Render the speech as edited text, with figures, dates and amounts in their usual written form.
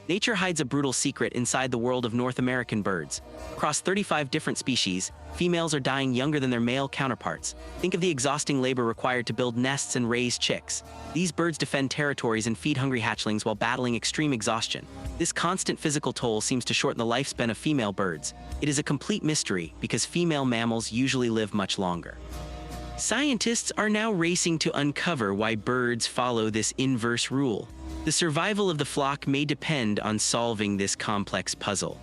Nature hides a brutal secret inside the world of North American birds. Across 35 different species, females are dying younger than their male counterparts. Think of the exhausting labor required to build nests and raise chicks. These birds defend territories and feed hungry hatchlings while battling extreme exhaustion. This constant physical toll seems to shorten the lifespan of female birds. It is a complete mystery because female mammals usually live much longer. Scientists are now racing to uncover why birds follow this inverse rule. The survival of the flock may depend on solving this complex puzzle.